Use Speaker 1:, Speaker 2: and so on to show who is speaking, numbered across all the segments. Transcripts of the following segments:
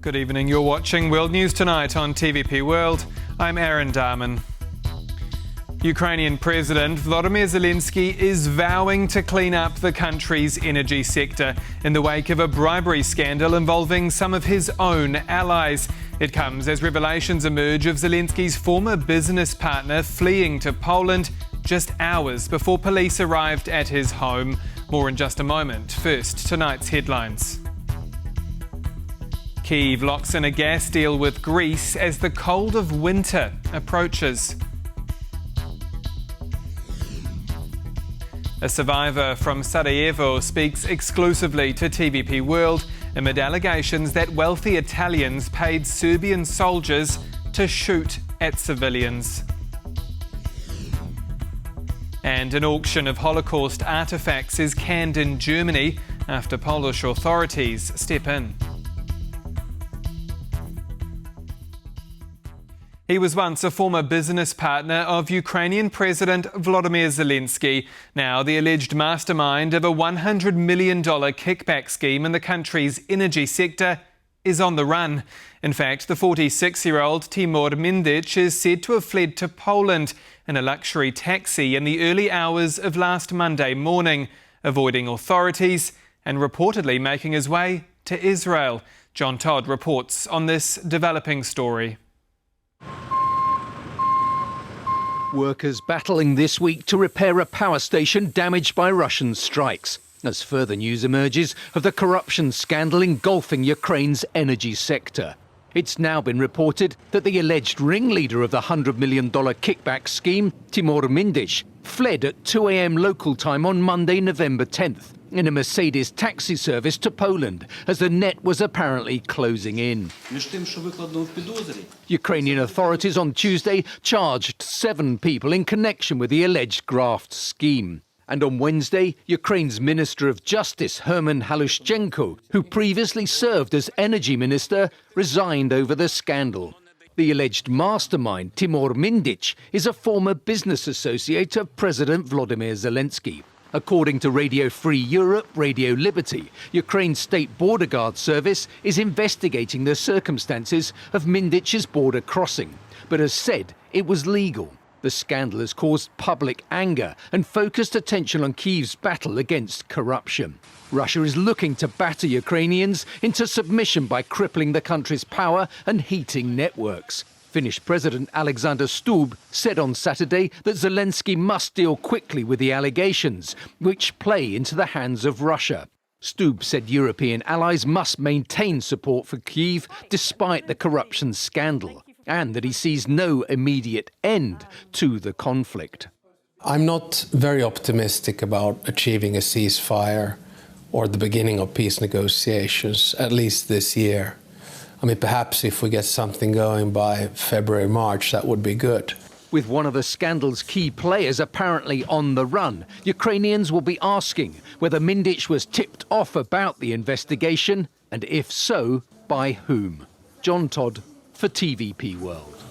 Speaker 1: Good evening, you're watching World News Tonight on TVP World. I'm Aaron Dahmen. Ukrainian President Volodymyr Zelenskyy is vowing to clean up the country's energy sector in the wake of a bribery scandal involving some of his own allies. It comes as revelations emerge of Zelenskyy's former business partner fleeing to Poland just hours before police arrived at his home. More in just a moment. First, tonight's headlines. Kyiv locks in a gas deal with Greece as the cold of winter approaches. A survivor from Sarajevo speaks exclusively to TVP World amid allegations that wealthy Italians paid Serbian soldiers to shoot at civilians. And an auction of Holocaust artefacts is canned in Germany after Polish authorities step in. He was once a former business partner of Ukrainian President Volodymyr Zelenskyy, now the alleged mastermind of a $100 million kickback scheme in the country's energy sector, is on the run. In fact, the 46-year-old Tymur Mindich is said to have fled to Poland in a luxury taxi in the early hours of last Monday morning, avoiding authorities and reportedly making his way to Israel. John Todd reports on this developing story.
Speaker 2: Workers battling this week to repair a power station damaged by Russian strikes, as further news emerges of the corruption scandal engulfing Ukraine's energy sector. It's now been reported that the alleged ringleader of the $100 million kickback scheme, Tymur Mindich, fled at 2 a.m. local time on Monday, November 10th, in a Mercedes taxi service to Poland, as the net was apparently closing in. Ukrainian authorities on Tuesday charged 7 people in connection with the alleged graft scheme. And on Wednesday, Ukraine's Minister of Justice, Herman Halushchenko, who previously served as energy minister, resigned over the scandal. The alleged mastermind, Tymur Mindich, is a former business associate of President Volodymyr Zelenskyy. According to Radio Free Europe, Radio Liberty, Ukraine's State Border Guard Service is investigating the circumstances of Mindich's border crossing, but has said it was legal. The scandal has caused public anger and focused attention on Kyiv's battle against corruption. Russia is looking to batter Ukrainians into submission by crippling the country's power and heating networks. Finnish President Alexander Stubb said on Saturday that Zelenskyy must deal quickly with the allegations, which play into the hands of Russia. Stubb said European allies must maintain support for Kyiv despite the corruption scandal, and that he sees no immediate end to the conflict.
Speaker 3: I'm not very optimistic about achieving a ceasefire or the beginning of peace negotiations, at least this year. I mean, perhaps if we get something going by February, March, that would be good.
Speaker 2: With one of the scandal's key players apparently on the run, Ukrainians will be asking whether Mindich was tipped off about the investigation, and if so, by whom. John Todd for TVP World.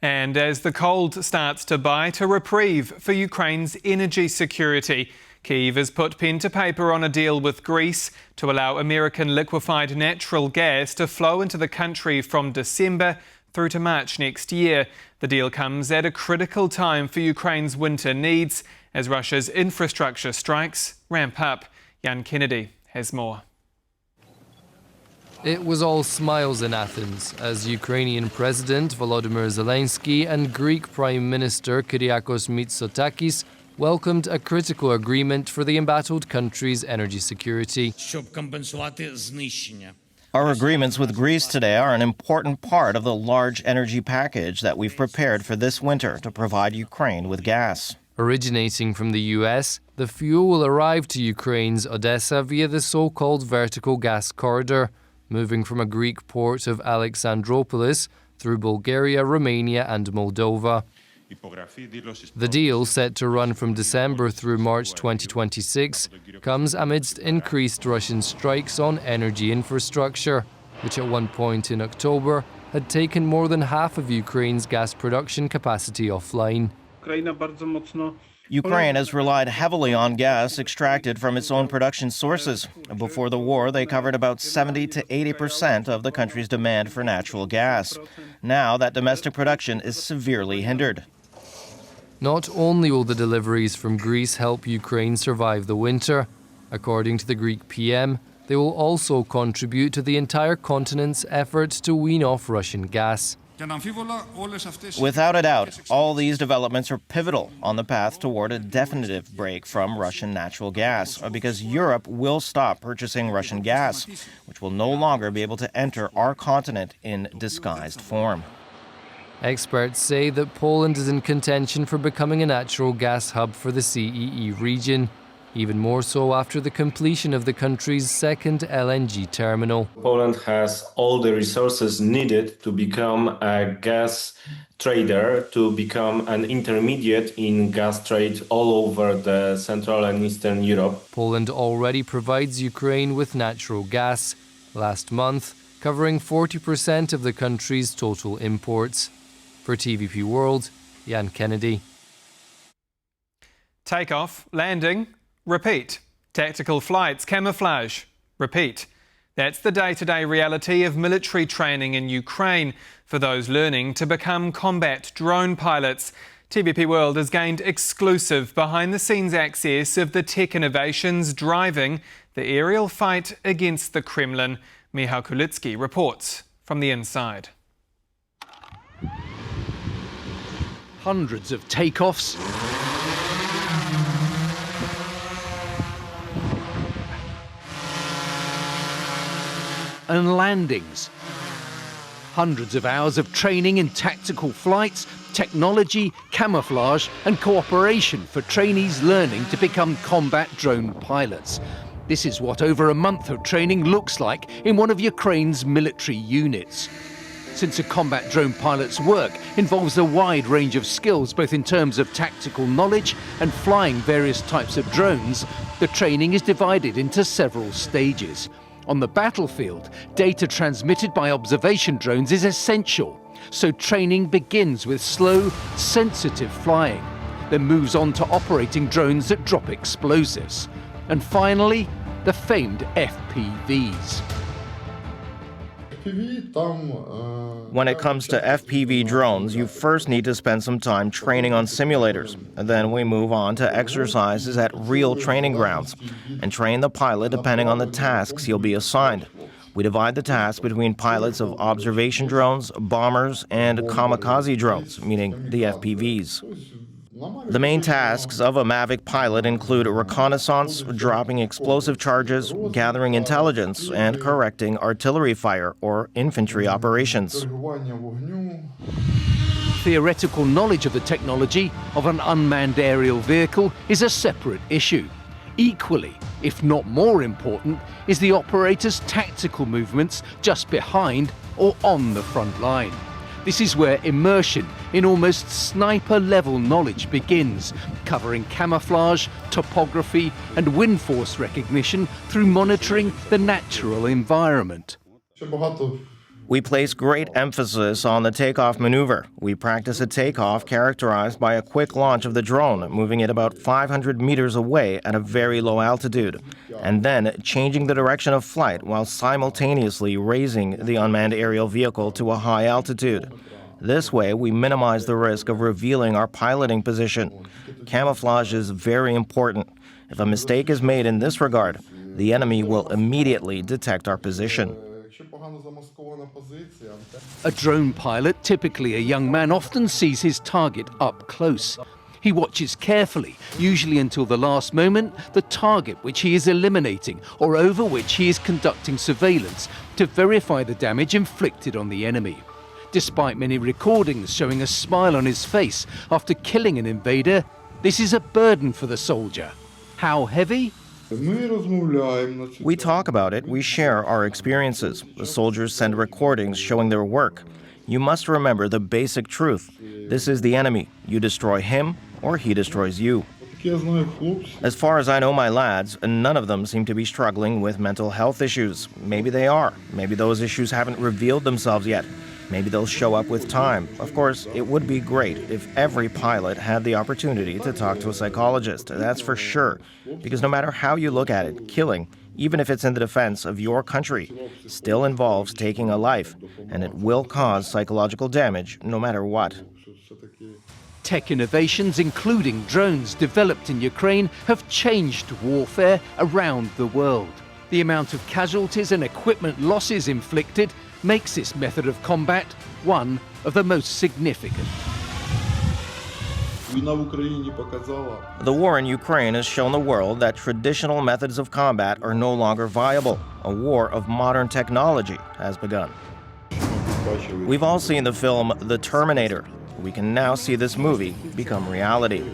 Speaker 1: And as the cold starts to bite, a reprieve for Ukraine's energy security. Kyiv has put pen to paper on a deal with Greece to allow American liquefied natural gas to flow into the country from December through to March next year. The deal comes at a critical time for Ukraine's winter needs as Russia's infrastructure strikes ramp up. Jan Kennedy has more.
Speaker 4: It was all smiles in Athens as Ukrainian President Volodymyr Zelenskyy and Greek Prime Minister Kyriakos Mitsotakis welcomed a critical agreement for the embattled country's energy security.
Speaker 5: Our agreements with Greece today are an important part of the large energy package that we've prepared for this winter to provide Ukraine with gas.
Speaker 4: Originating from the US, the fuel will arrive to Ukraine's Odessa via the so-called vertical gas corridor, moving from a Greek port of Alexandroupolis through Bulgaria, Romania and Moldova. The deal, set to run from December through March 2026, comes amidst increased Russian strikes on energy infrastructure, which at one point in October had taken more than half of Ukraine's gas production capacity offline.
Speaker 5: Ukraine has relied heavily on gas extracted from its own production sources. Before the war, they covered about 70 to 80% of the country's demand for natural gas. Now that domestic production is severely hindered.
Speaker 4: Not only will the deliveries from Greece help Ukraine survive the winter, according to the Greek PM, they will also contribute to the entire continent's effort to wean off Russian gas.
Speaker 5: Without a doubt, all these developments are pivotal on the path toward a definitive break from Russian natural gas, because Europe will stop purchasing Russian gas, which will no longer be able to enter our continent in disguised form.
Speaker 4: Experts say that Poland is in contention for becoming a natural gas hub for the CEE region, even more so after the completion of the country's second LNG terminal.
Speaker 6: Poland has all the resources needed to become a gas trader, to become an intermediate in gas trade all over the Central and Eastern Europe.
Speaker 4: Poland already provides Ukraine with natural gas, last month covering 40% of the country's total imports. For TVP World, Jan Kennedy.
Speaker 1: Takeoff, landing, repeat. Tactical flights, camouflage, repeat. That's the day-to-day reality of military training in Ukraine for those learning to become combat drone pilots. TVP World has gained exclusive behind-the-scenes access of the tech innovations driving the aerial fight against the Kremlin. Michał Kulitsky reports from the inside.
Speaker 2: Hundreds of takeoffs, and landings. Hundreds of hours of training in tactical flights, technology, camouflage and cooperation for trainees learning to become combat drone pilots. This is what over a month of training looks like in one of Ukraine's military units. Since a combat drone pilot's work involves a wide range of skills, both in terms of tactical knowledge and flying various types of drones, the training is divided into several stages. On the battlefield, data transmitted by observation drones is essential, so training begins with slow, sensitive flying, then moves on to operating drones that drop explosives, and finally, the famed FPVs.
Speaker 5: When it comes to FPV drones, you first need to spend some time training on simulators. And then we move on to exercises at real training grounds and train the pilot depending on the tasks he'll be assigned. We divide the task between pilots of observation drones, bombers, and kamikaze drones, meaning the FPVs. The main tasks of a Mavic pilot include reconnaissance, dropping explosive charges, gathering intelligence, and correcting artillery fire or infantry operations.
Speaker 2: Theoretical knowledge of the technology of an unmanned aerial vehicle is a separate issue. Equally, if not more important, is the operator's tactical movements just behind or on the front line. This is where immersion in almost sniper-level knowledge begins, covering camouflage, topography and wind force recognition through monitoring the natural environment.
Speaker 5: We place great emphasis on the takeoff maneuver. We practice a takeoff characterized by a quick launch of the drone, moving it about 500 meters away at a very low altitude, and then changing the direction of flight while simultaneously raising the unmanned aerial vehicle to a high altitude. This way, we minimize the risk of revealing our piloting position. Camouflage is very important. If a mistake is made in this regard, the enemy will immediately detect our position.
Speaker 2: A drone pilot, typically a young man, often sees his target up close. He watches carefully, usually until the last moment, the target which he is eliminating or over which he is conducting surveillance to verify the damage inflicted on the enemy. Despite many recordings showing a smile on his face after killing an invader, this is a burden for the soldier. How heavy?
Speaker 5: We talk about it, we share our experiences. The soldiers send recordings showing their work. You must remember the basic truth. This is the enemy. You destroy him, or he destroys you. As far as I know my lads, none of them seem to be struggling with mental health issues. Maybe they are. Maybe those issues haven't revealed themselves yet. Maybe they'll show up with time. Of course, it would be great if every pilot had the opportunity to talk to a psychologist, that's for sure. Because no matter how you look at it, killing, even if it's in the defense of your country, still involves taking a life, and it will cause psychological damage no matter what.
Speaker 2: Tech innovations, including drones developed in Ukraine, have changed warfare around the world. The amount of casualties and equipment losses inflicted makes this method of combat one of the most significant.
Speaker 5: The war in Ukraine has shown the world that traditional methods of combat are no longer viable. A war of modern technology has begun. We've all seen the film The Terminator. We can now see this movie become reality.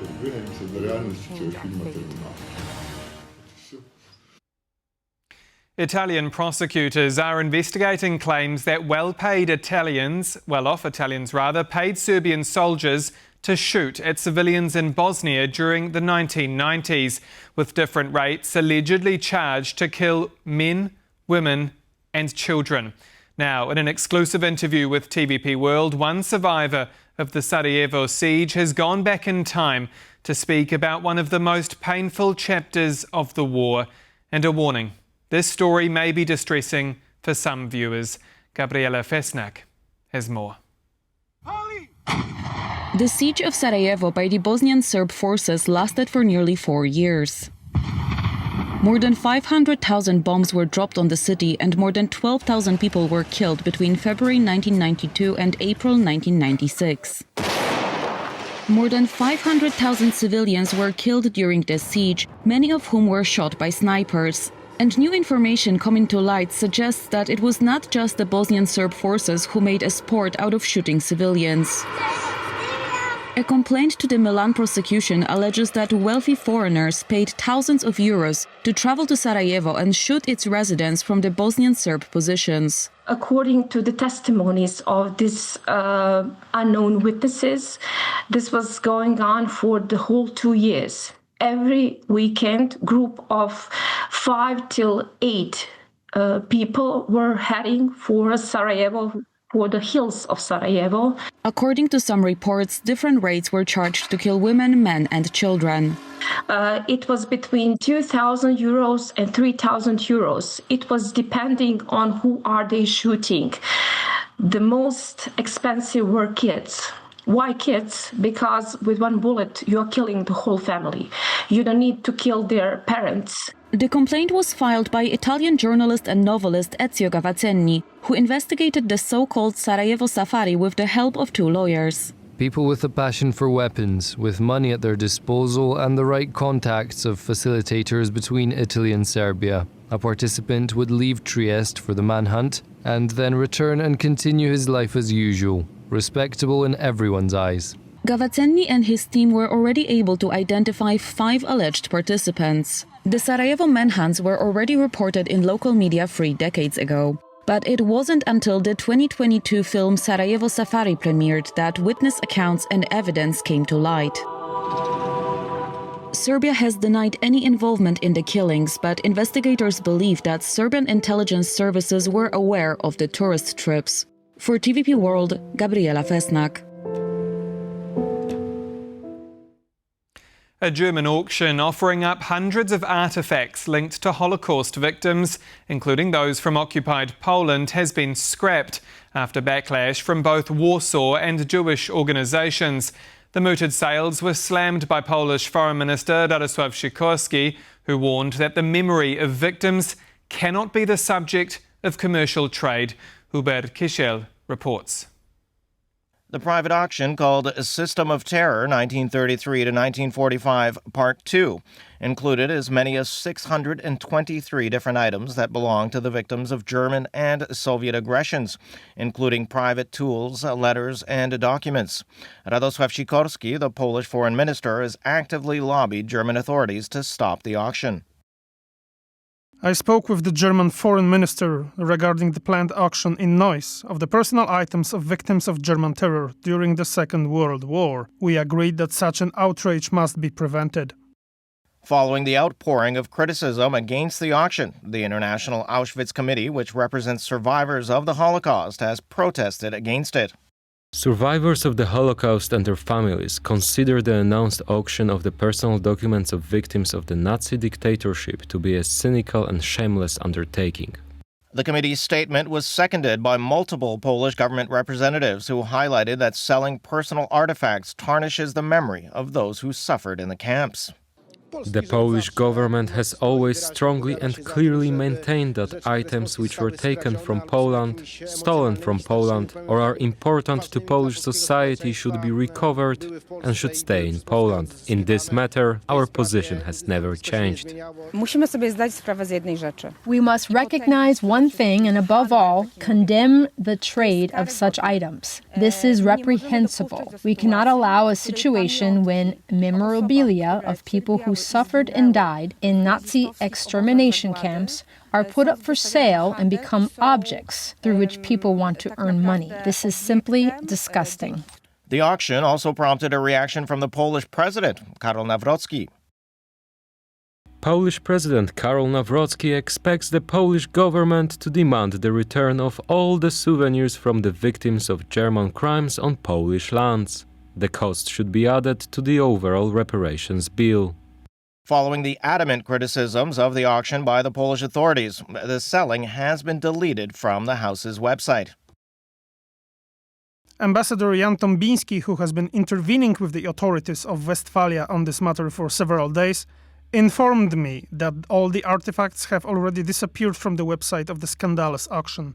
Speaker 1: Italian prosecutors are investigating claims that well-off Italians paid Serbian soldiers to shoot at civilians in Bosnia during the 1990s, with different rates allegedly charged to kill men, women and children. Now, in an exclusive interview with TVP World, one survivor of the Sarajevo siege has gone back in time to speak about one of the most painful chapters of the war, and a warning: this story may be distressing for some viewers. Gabriela Fesnak has more.
Speaker 7: The siege of Sarajevo by the Bosnian Serb forces lasted for nearly 4 years. More than 500,000 bombs were dropped on the city and more than 12,000 people were killed between February 1992 and April 1996. More than 500,000 civilians were killed during the siege, many of whom were shot by snipers. And new information coming to light suggests that it was not just the Bosnian Serb forces who made a sport out of shooting civilians. A complaint to the Milan prosecution alleges that wealthy foreigners paid thousands of euros to travel to Sarajevo and shoot its residents from the Bosnian Serb positions.
Speaker 8: According to the testimonies of these unknown witnesses, this was going on for the whole 2 years. Every weekend, group of 5 till 8 people were heading for Sarajevo, for the hills of Sarajevo.
Speaker 7: According to some reports, different rates were charged to kill women, men and children.
Speaker 8: It was between 2,000 euros and 3,000 euros. It was depending on who are they shooting. The most expensive were kids. Why kids? Because with one bullet you are killing the whole family. You don't need to kill their parents.
Speaker 7: The complaint was filed by Italian journalist and novelist Ezio Gavazzeni, who investigated the so-called Sarajevo Safari with the help of 2 lawyers.
Speaker 4: People with a passion for weapons, with money at their disposal and the right contacts of facilitators between Italy and Serbia. A participant would leave Trieste for the manhunt and then return and continue his life as usual, respectable in everyone's eyes.
Speaker 7: Gavazzeni and his team were already able to identify 5 alleged participants. The Sarajevo manhunts were already reported in local media 3 decades ago. But it wasn't until the 2022 film Sarajevo Safari premiered that witness accounts and evidence came to light. Serbia has denied any involvement in the killings, but investigators believe that Serbian intelligence services were aware of the tourist trips. For TVP World, Gabriela Fesnak.
Speaker 1: A German auction offering up hundreds of artefacts linked to Holocaust victims, including those from occupied Poland, has been scrapped after backlash from both Warsaw and Jewish organisations. The mooted sales were slammed by Polish Foreign Minister Radosław Sikorski, who warned that the memory of victims cannot be the subject of commercial trade. Hubert Kiszel reports.
Speaker 5: The private auction, called System of Terror 1933 to 1945 Part 2, included as many as 623 different items that belonged to the victims of German and Soviet aggressions, including private tools, letters, and documents. Radosław Sikorski, the Polish foreign minister, has actively lobbied German authorities to stop the auction.
Speaker 9: I spoke with the German foreign minister regarding the planned auction in Neuss of the personal items of victims of German terror during the Second World War. We agreed that such an outrage must be prevented.
Speaker 5: Following the outpouring of criticism against the auction, the International Auschwitz Committee, which represents survivors of the Holocaust, has protested against it.
Speaker 10: Survivors of the Holocaust and their families consider the announced auction of the personal documents of victims of the Nazi dictatorship to be a cynical and shameless undertaking.
Speaker 5: The committee's statement was seconded by multiple Polish government representatives who highlighted that selling personal artifacts tarnishes the memory of those who suffered in the camps.
Speaker 10: The Polish government has always strongly and clearly maintained that items which were taken from Poland, stolen from Poland, or are important to Polish society should be recovered and should stay in Poland. In this matter, our position has never changed.
Speaker 11: We must recognize one thing and, above all, condemn the trade of such items. This is reprehensible. We cannot allow a situation when memorabilia of people who suffered and died in Nazi extermination camps are put up for sale and become objects through which people want to earn money. This is simply disgusting.
Speaker 5: The auction also prompted a reaction from the Polish president, Karol Nawrocki.
Speaker 10: Polish President Karol Nawrocki expects the Polish government to demand the return of all the souvenirs from the victims of German crimes on Polish lands. The cost should be added to the overall reparations bill.
Speaker 5: Following the adamant criticisms of the auction by the Polish authorities, the selling has been deleted from the House's website.
Speaker 9: Ambassador Jan Tombiński, who has been intervening with the authorities of Westphalia on this matter for several days, informed me that all the artifacts have already disappeared from the website of the scandalous auction.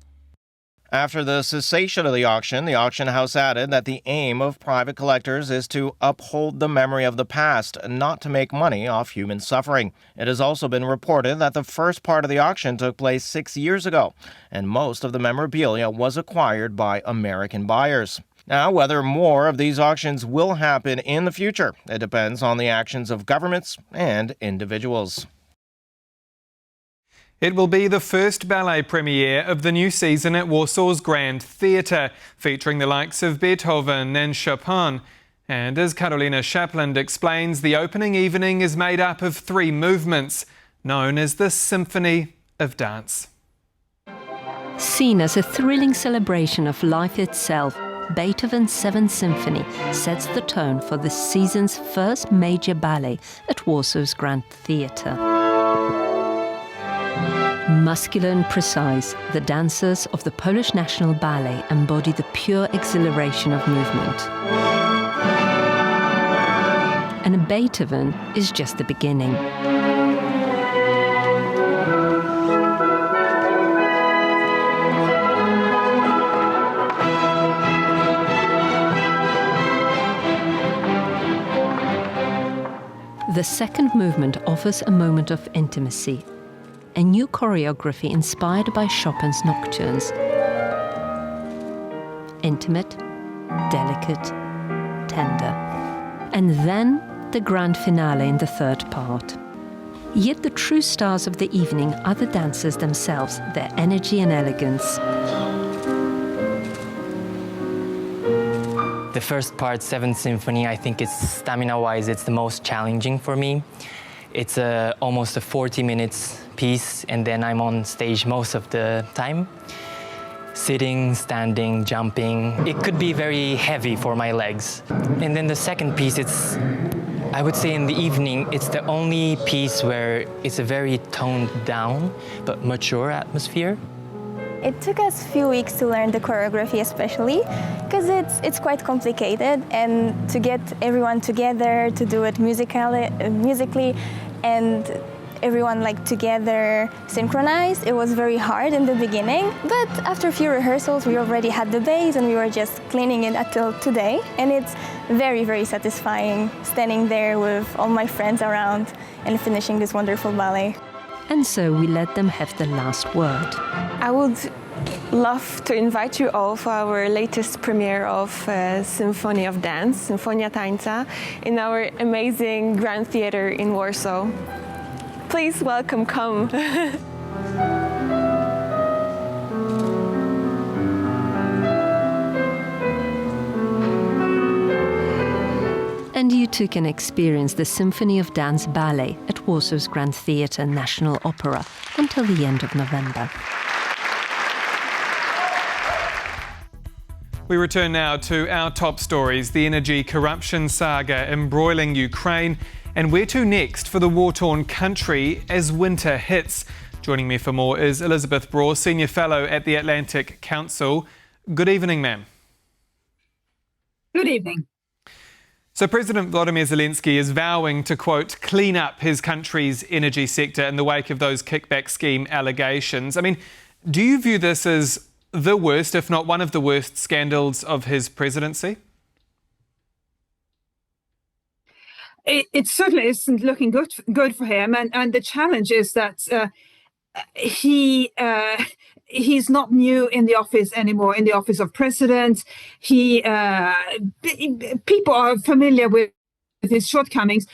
Speaker 5: After the cessation of the auction house added that the aim of private collectors is to uphold the memory of the past, not to make money off human suffering. It has also been reported that the first part of the auction took place 6 years ago, and most of the memorabilia was acquired by American buyers. Now, whether more of these auctions will happen in the future, it depends on the actions of governments and individuals.
Speaker 1: It will be the first ballet premiere of the new season at Warsaw's Grand Theatre, featuring the likes of Beethoven and Chopin. And as Karolina Shapland explains, the opening evening is made up of 3 movements, known as the Symphony of Dance.
Speaker 12: Seen as a thrilling celebration of life itself, Beethoven's 7th Symphony sets the tone for this season's first major ballet at Warsaw's Grand Theatre. Muscular and precise, the dancers of the Polish National Ballet embody the pure exhilaration of movement. And Beethoven is just the beginning. The second movement offers a moment of intimacy, a new choreography inspired by Chopin's nocturnes. Intimate, delicate, tender. And then the grand finale in the third part. Yet the true stars of the evening are the dancers themselves, their energy and elegance.
Speaker 13: The first part, 7th Symphony, I think it's stamina-wise, it's the most challenging for me. It's almost a 40 minutes piece, and then I'm on stage most of the time. Sitting, standing, jumping. It could be very heavy for my legs. And then the second piece, I would say in the evening, it's the only piece where it's a very toned down but mature atmosphere.
Speaker 14: It took us a few weeks to learn the choreography, especially because it's quite complicated, and to get everyone together to do it musically and everyone together synchronized. It was very hard in the beginning, but after a few rehearsals we already had the base and we were just cleaning it until today, and it's very, very satisfying standing there with all my friends around and finishing this wonderful ballet.
Speaker 12: And so we let them have the last word.
Speaker 15: I would love to invite you all for our latest premiere of Symphony of Dance, Symphonia Tańca, in our amazing Grand Theatre in Warsaw. Please welcome, come.
Speaker 12: And you too can experience the Symphony of Dance ballet at Warsaw's Grand Theatre National Opera until the end of November.
Speaker 1: We return now to our top stories, the energy corruption saga embroiling Ukraine, and where to next for the war-torn country as winter hits. Joining me for more is Elizabeth Braw, Senior Fellow at the Atlantic Council. Good evening, ma'am.
Speaker 16: Good evening.
Speaker 1: So President Volodymyr Zelenskyy is vowing to, quote, clean up his country's energy sector in the wake of those kickback scheme allegations. I mean, do you view this as the worst, if not one of the worst, scandals of his presidency?
Speaker 16: It certainly isn't looking good for him, and the challenge is that he's not new in the office anymore, in the office of president. People are familiar with his shortcomings,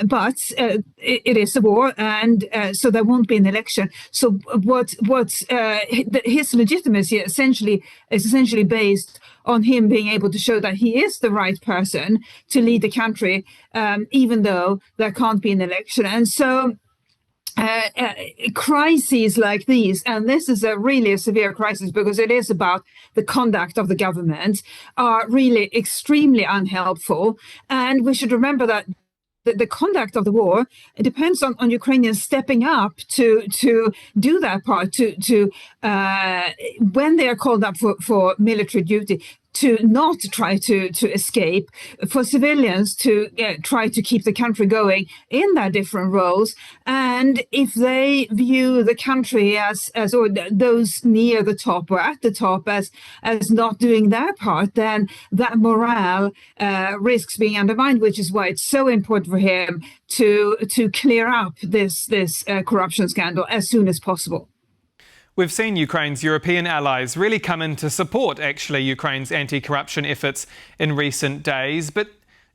Speaker 16: but it is a war, and so there won't be an election. So his legitimacy is essentially based on him being able to show that he is the right person to lead the country, even though there can't be an election. And so crises like these, and this is really a severe crisis because it is about the conduct of the government, are really extremely unhelpful. And we should remember that the conduct of the war, it depends on Ukrainians stepping up to do that part, to when they are called up for military duty, to not try to escape, for civilians to try to keep the country going in their different roles. And if they view the country as or those near the top or at the top as not doing their part, then that morale risks being undermined, which is why it's so important for him to clear up this corruption scandal as soon as possible.
Speaker 1: We've seen Ukraine's European allies really come in to support, actually, Ukraine's anti-corruption efforts in recent days. But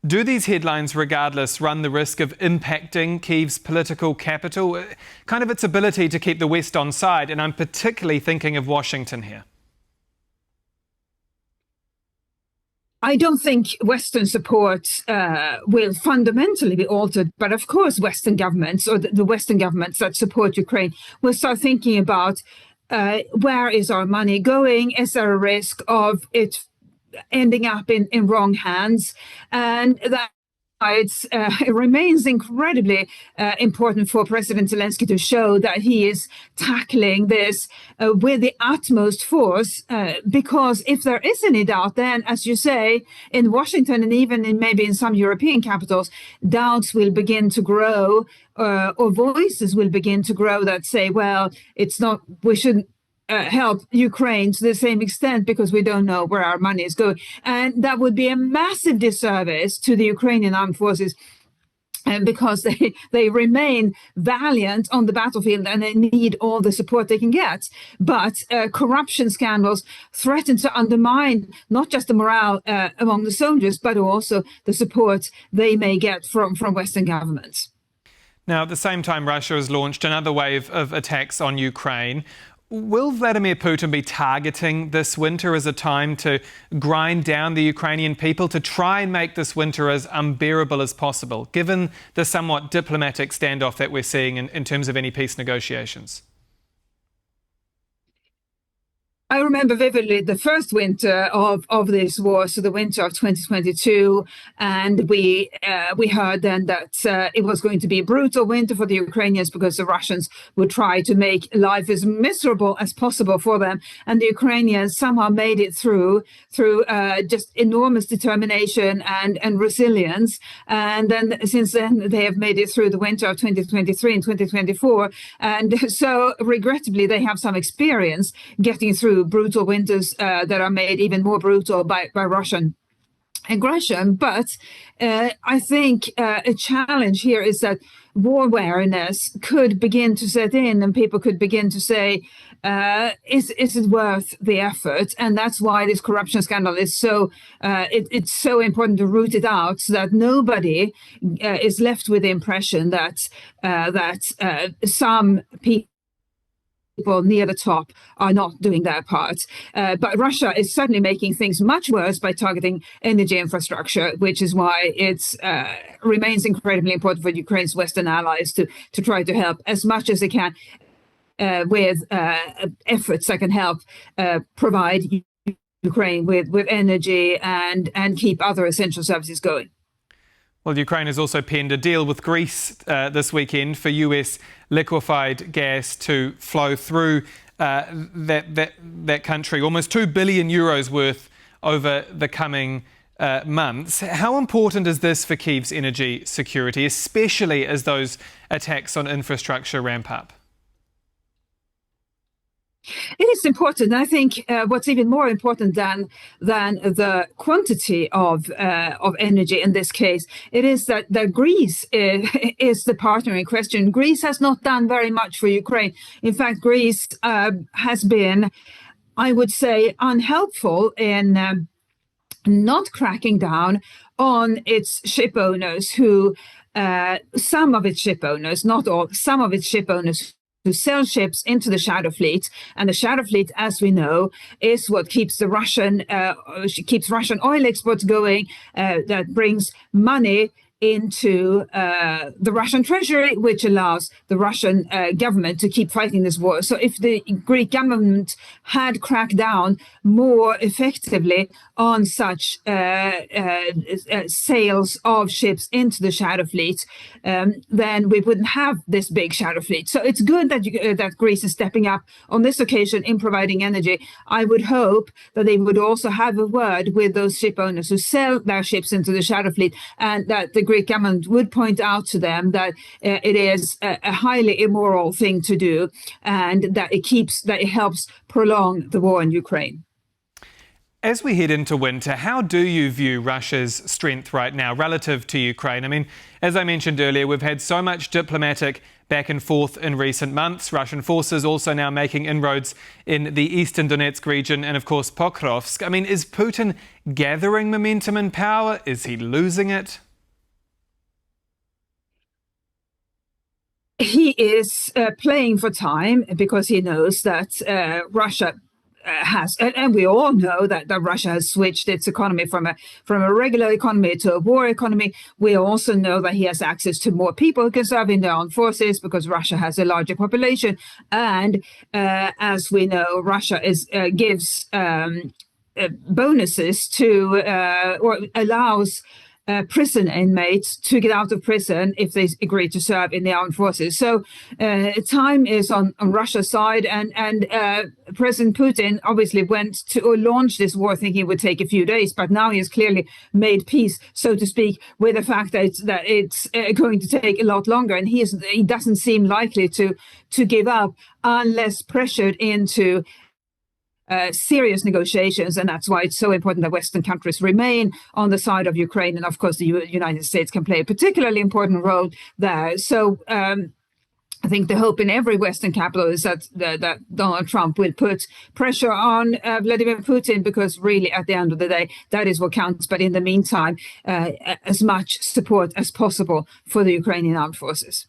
Speaker 1: do these headlines, regardless, run the risk of impacting Kyiv's political capital, kind of its ability to keep the West on side? And I'm particularly thinking of Washington here.
Speaker 16: I don't think Western support will fundamentally be altered, but of course Western governments, or the Western governments that support Ukraine, will start thinking about where is our money going? Is there a risk of it ending up in wrong hands? And that it remains incredibly important for President Zelenskyy to show that he is tackling this with the utmost force, because if there is any doubt, then, as you say, in Washington and even maybe in some European capitals, doubts will begin to grow, or voices will begin to grow that say, well, we shouldn't help Ukraine to the same extent because we don't know where our money is going. And that would be a massive disservice to the Ukrainian armed forces, and because they remain valiant on the battlefield and they need all the support they can get. But corruption scandals threaten to undermine not just the morale among the soldiers, but also the support they may get from Western governments.
Speaker 1: Now, at the same time, Russia has launched another wave of attacks on Ukraine. Will Vladimir Putin be targeting this winter as a time to grind down the Ukrainian people, to try and make this winter as unbearable as possible, given the somewhat diplomatic standoff that we're seeing in terms of any peace negotiations?
Speaker 16: I remember vividly the first winter of this war, so the winter of 2022, and we heard then that it was going to be a brutal winter for the Ukrainians because the Russians would try to make life as miserable as possible for them, and the Ukrainians somehow made it through just enormous determination and resilience. And then since then they have made it through the winter of 2023 and 2024, and so regrettably they have some experience getting through brutal winters that are made even more brutal by Russian aggression. But I think a challenge here is that war awareness could begin to set in, and people could begin to say, is it worth the effort? And that's why this corruption scandal is so it's so important to root it out, so that nobody is left with the impression that some people people near the top are not doing their part. But Russia is certainly making things much worse by targeting energy infrastructure, which is why it remains incredibly important for Ukraine's Western allies to try to help as much as they can with efforts that can help provide Ukraine with energy and keep other essential services going.
Speaker 1: Well, Ukraine has also penned a deal with Greece this weekend for US liquefied gas to flow through that country, almost €2 billion worth over the coming months. How important is this for Kyiv's energy security, especially as those attacks on infrastructure ramp up?
Speaker 16: It is important. I think what's even more important than the quantity of energy in this case, it is that Greece is the partner in question. Greece has not done very much for Ukraine. In fact, Greece has been, I would say, unhelpful in not cracking down on its ship owners who, some of its ship owners, not all, some of its ship owners who sell ships into the shadow fleet. And the shadow fleet, as we know, is what keeps Russian oil exports going, that brings money into the Russian treasury, which allows the Russian government to keep fighting this war. So if the Greek government had cracked down more effectively on such sales of ships into the shadow fleet, then we wouldn't have this big shadow fleet. So it's good that that Greece is stepping up on this occasion in providing energy. I would hope that they would also have a word with those ship owners who sell their ships into the shadow fleet, and that the Greek government would point out to them that it is a highly immoral thing to do, and that it helps prolong the war in Ukraine.
Speaker 1: As we head into winter, how do you view Russia's strength right now relative to Ukraine? I mean, as I mentioned earlier, we've had so much diplomatic back and forth in recent months. Russian forces also now making inroads in the eastern Donetsk region and, of course, Pokrovsk. I mean, is Putin gathering momentum and power? Is he losing it?
Speaker 16: He is playing for time because he knows that Russia has, and we all know that Russia has switched its economy from a regular economy to a war economy. We also know that he has access to more people who can serve in the armed forces because Russia has a larger population. And as we know, Russia gives bonuses to or allows prison inmates to get out of prison if they agree to serve in the armed forces. So time is on Russia's side, and President Putin obviously went to launch this war thinking it would take a few days, but now he has clearly made peace, so to speak, with the fact that it's going to take a lot longer, and he doesn't seem likely to give up unless pressured into serious negotiations, and that's why it's so important that Western countries remain on the side of Ukraine, and of course the United States can play a particularly important role there. So I think the hope in every Western capital is that Donald Trump will put pressure on Vladimir Putin, because really at the end of the day that is what counts. But in the meantime, as much support as possible for the Ukrainian armed forces.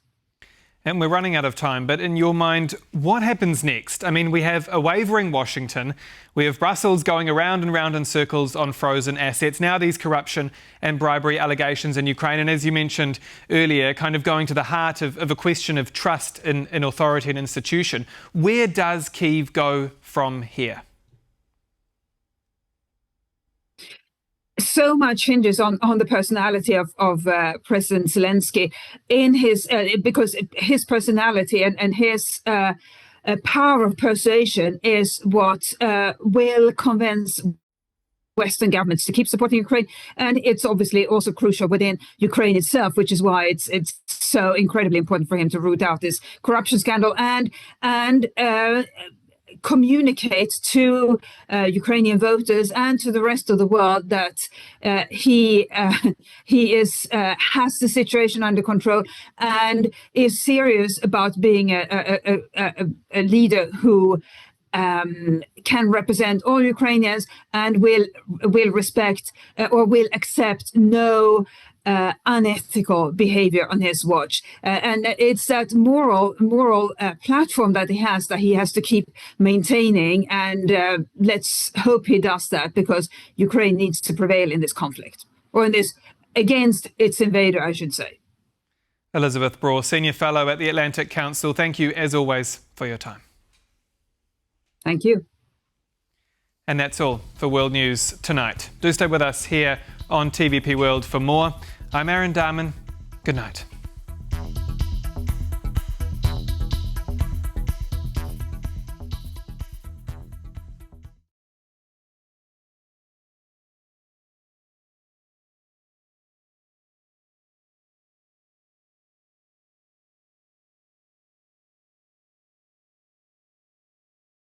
Speaker 1: And we're running out of time, but in your mind, what happens next? I mean, we have a wavering Washington, we have Brussels going around and round in circles on frozen assets, now these corruption and bribery allegations in Ukraine, and as you mentioned earlier, kind of going to the heart of a question of trust in authority and institution. Where does Kyiv go from here?
Speaker 16: So much hinges on the personality of President Zelenskyy, in his because his personality and his power of persuasion is what will convince Western governments to keep supporting Ukraine. And it's obviously also crucial within Ukraine itself, which is why it's so incredibly important for him to root out this corruption scandal and communicate to Ukrainian voters and to the rest of the world that he has the situation under control and is serious about being a leader who can represent all Ukrainians and will respect or will accept no unethical behavior on his watch. And it's that moral platform that he has to keep maintaining. And let's hope he does that, because Ukraine needs to prevail in this conflict, or in this against its invader, I should say.
Speaker 1: Elizabeth Braw, Senior Fellow at the Atlantic Council, thank you as always for your time.
Speaker 16: Thank you.
Speaker 1: And that's all for World News tonight. Do stay with us here on TVP World for more. I'm Dahmen. Good night.